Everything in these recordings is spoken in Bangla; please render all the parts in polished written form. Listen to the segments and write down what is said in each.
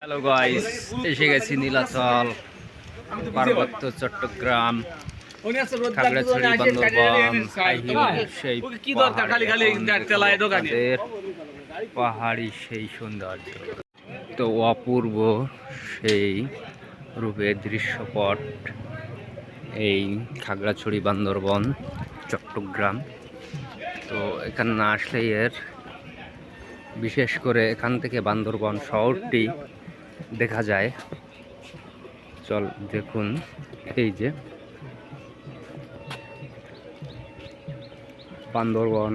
হ্যালো গাইস, এসে গেছি নীলাচল পার্বত্য চট্টগ্রাম খাগড়াছড়ি বান্দরবান সেই পাহাড়ি সেই সৌন্দর্য তো অপূর্ব সেই রূপের দৃশ্যপট এই খাগড়াছড়ি বান্দরবান চট্টগ্রাম। তো এখানে না আসলে এর বিশেষ করে এখান থেকে বান্দরবান শহরটি দেখা যায়। চল দেখুন, এই যে বান্দরবান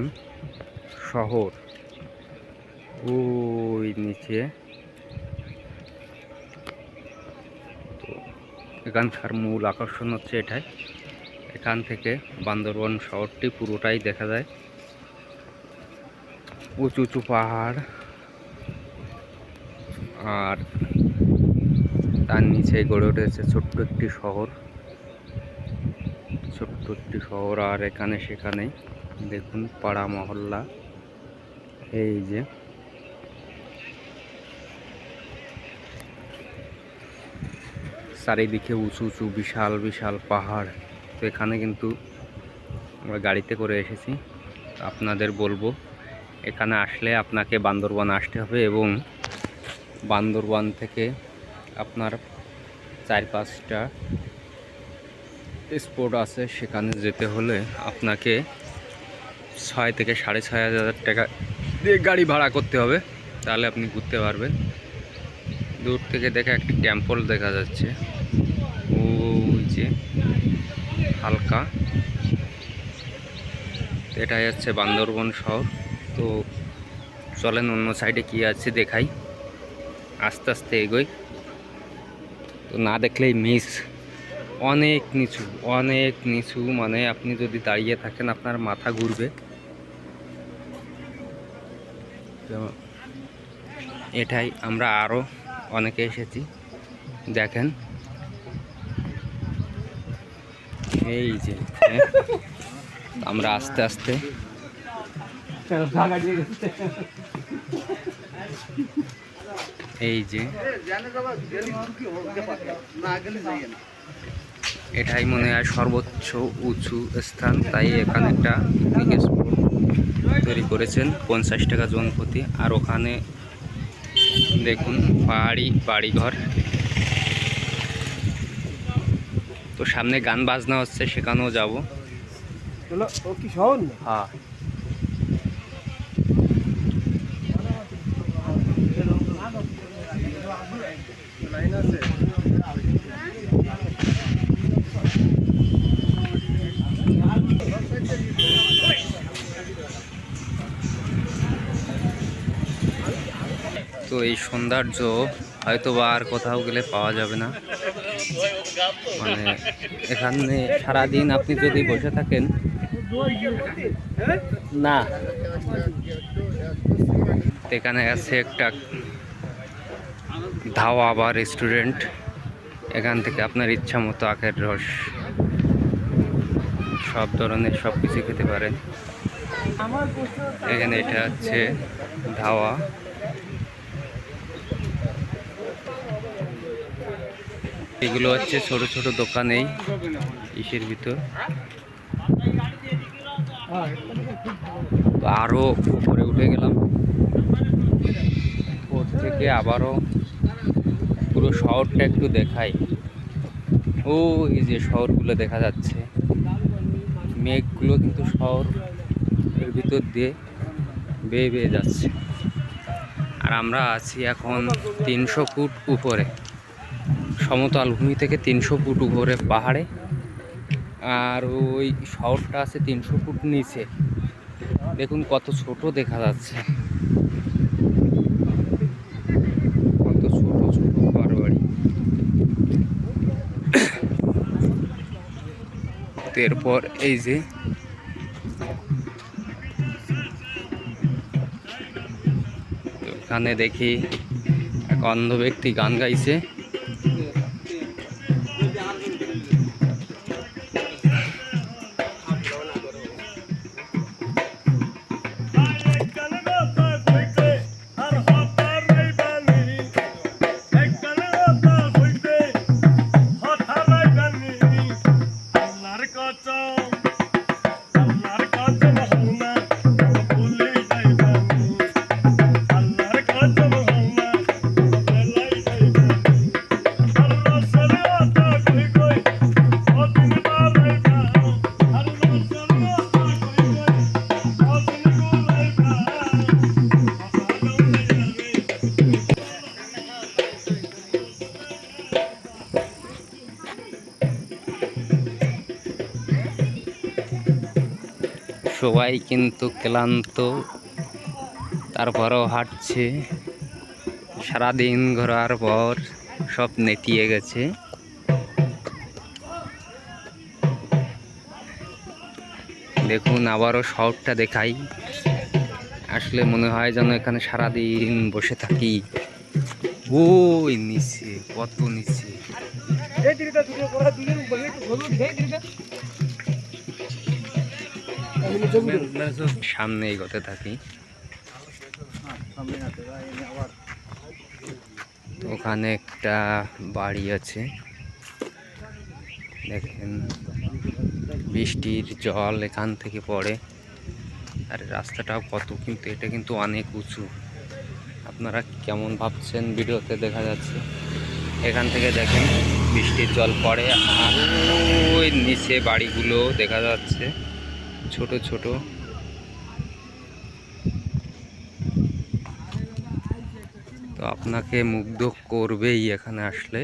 শহর ওই নিচে। তো এখানকার মূল আকর্ষণ হচ্ছে এটাই, এখান থেকে বান্দরবান শহরটি পুরোটাই দেখা যায়। উঁচু উঁচু পাহাড় আর তার নিচে গড়ে উঠেছে ছোট্ট একটি শহর, আর এখানে সেখানে দেখুন পাড়া মহল্লা। এই যে চারিদিকে উঁচু উঁচু বিশাল বিশাল পাহাড়। তো এখানে কিন্তু আমরা গাড়িতে করে এসেছি। আপনাদের বলবো, এখানে আসলে আপনাকে বান্দরবান আসতে হবে এবং বান্দরবান থেকে আপনার 4-5টা স্পট আছে, সেখানে যেতে হলে আপনাকে 6 থেকে 6,500 টাকা দিয়ে গাড়ি ভাড়া করতে হবে, তাহলে আপনি ঘুরতে পারবেন। দূর থেকে দেখে একটি টেম্পল দেখা যাচ্ছে, ওই যে হালকা, এটাই হচ্ছে বান্দরবান শহর। তো চলেন অন্য সাইডে কি আছে দেখাই, আস্তে আস্তে এগোই। তো না দেখলেই মিস। অনেক নিচু, মানে আপনি যদি দাঁড়িয়ে থাকেন আপনার মাথা ঘুরবে। তো এটাই, আমরা আরও অনেকে এসেছি, দেখেন এই যে আমরা আস্তে আস্তে এই যে এটাই মনে হয় সর্বোচ্চ উঁচু স্থান, তাই এখানে একটা পিকনিক স্পট তৈরি করেছেন 50 টাকা জন প্রতি। আর ওখানে দেখুন পাহাড়ি বাড়িঘর। তো সামনে গান বাজনা হচ্ছে, সেখানেও যাব। হ্যাঁ, তো এই সৌন্দর্য হয়তো বা আর কোথাও গেলে পাওয়া যাবে না। মানে এখানে সারাদিন আপনি যদি বসে থাকেন না, এখানে আছে একটা ধাওয়া বা রেস্টুরেন্ট, এখান থেকে আপনার ইচ্ছা মতো আখের রস, সব ধরনের সব কিছু খেতে পারেন। এখানে এটা হচ্ছে ধাওয়া। এগুলো হচ্ছে ছোট ছোট দোকানেই ইসের ভিতর। আরো উপরে উঠে গেলাম, উপর থেকে আবারও পুরো শহরটা একটু দেখাই। ও এই যে শহরগুলো দেখা যাচ্ছে, মেঘগুলো কিন্তু শহরের ভিতর দিয়ে বেয়ে বেয়ে যাচ্ছে। আর আমরা আছি এখন 300 ফুট উপরে, সমতল ভূমি থেকে 300 ফুট উপরে পাহাড়ে। আর ওই শহরটা আছে 300 ফুট নিচে। দেখুন কত ছোট দেখা যাচ্ছে, কত ছোট ছোট ঘরবাড়ি। এরপর এই যে এখানে দেখি এক অন্ধ ব্যক্তি গান গাইছে। সবাই কিন্তু ক্লান্ত, তারপরেও হাঁটছে। সারাদিন ঘোরার পর সব নেতিয়ে গেছে। দেখুন আবারও শহরটা দেখাই। আসলে মনে হয় যেন এখানে সারাদিন বসে থাকি। ওই নিচে, কত নিচে। সামনে এগোতে থাকি। ওখানে একটা বাড়ি আছে, দেখেন বৃষ্টির জল এখান থেকে পড়ে। আর রাস্তাটাও কত, কিন্তু এটা কিন্তু অনেক উঁচু। আপনারা কেমন ভাবছেন ভিডিওতে দেখা যাচ্ছে। এখান থেকে দেখেন বৃষ্টির জল পড়ে, আর ওই নিচে বাড়িগুলো দেখা যাচ্ছে ছোট ছোট। তো আপনাকে মুগ্ধ করবেই এখানে আসলে।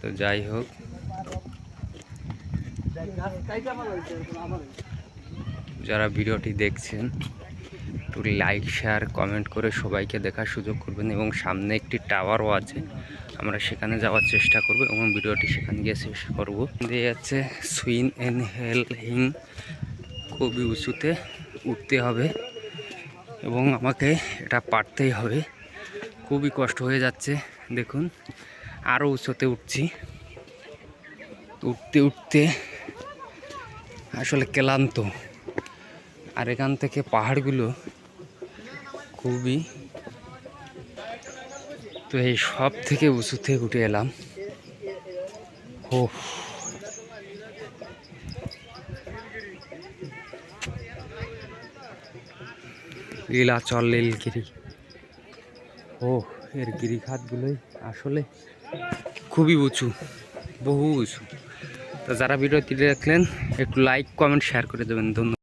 তো যাই হোক, যারা ভিডিওটি দেখছেন একটু লাইক শেয়ার কমেন্ট করে সবাইকে দেখার সুযোগ করবেন। এবং সামনে একটি টাওয়ারও আছে, আমরা সেখানে যাওয়ার চেষ্টা করব এবং ভিডিওটি সেখানে গিয়ে শেষ করব। দিয়ে যাচ্ছে সুইন এন্ড হেলহিং, খুবই উঁচুতে উঠতে হবে এবং আমাকে এটা পারতেই হবে। খুবই কষ্ট হয়ে যাচ্ছে, দেখুন আরও উঁচুতে উঠছি। উঠতে উঠতে আসলে ক্লান্ত। আর এখান থেকে পাহাড়গুলো খুবই, তো এই সব থেকে উঁচুতে উঠে এলাম। ও নীলাচল নীলগিরি। ও এর গিরিখাতগুলোই আসলে খুবই উঁচু, বহু উঁচু। তো যারা ভিডিওটি দেখলেন একটু লাইক কমেন্ট শেয়ার করে দেবেন। ধন্যবাদ।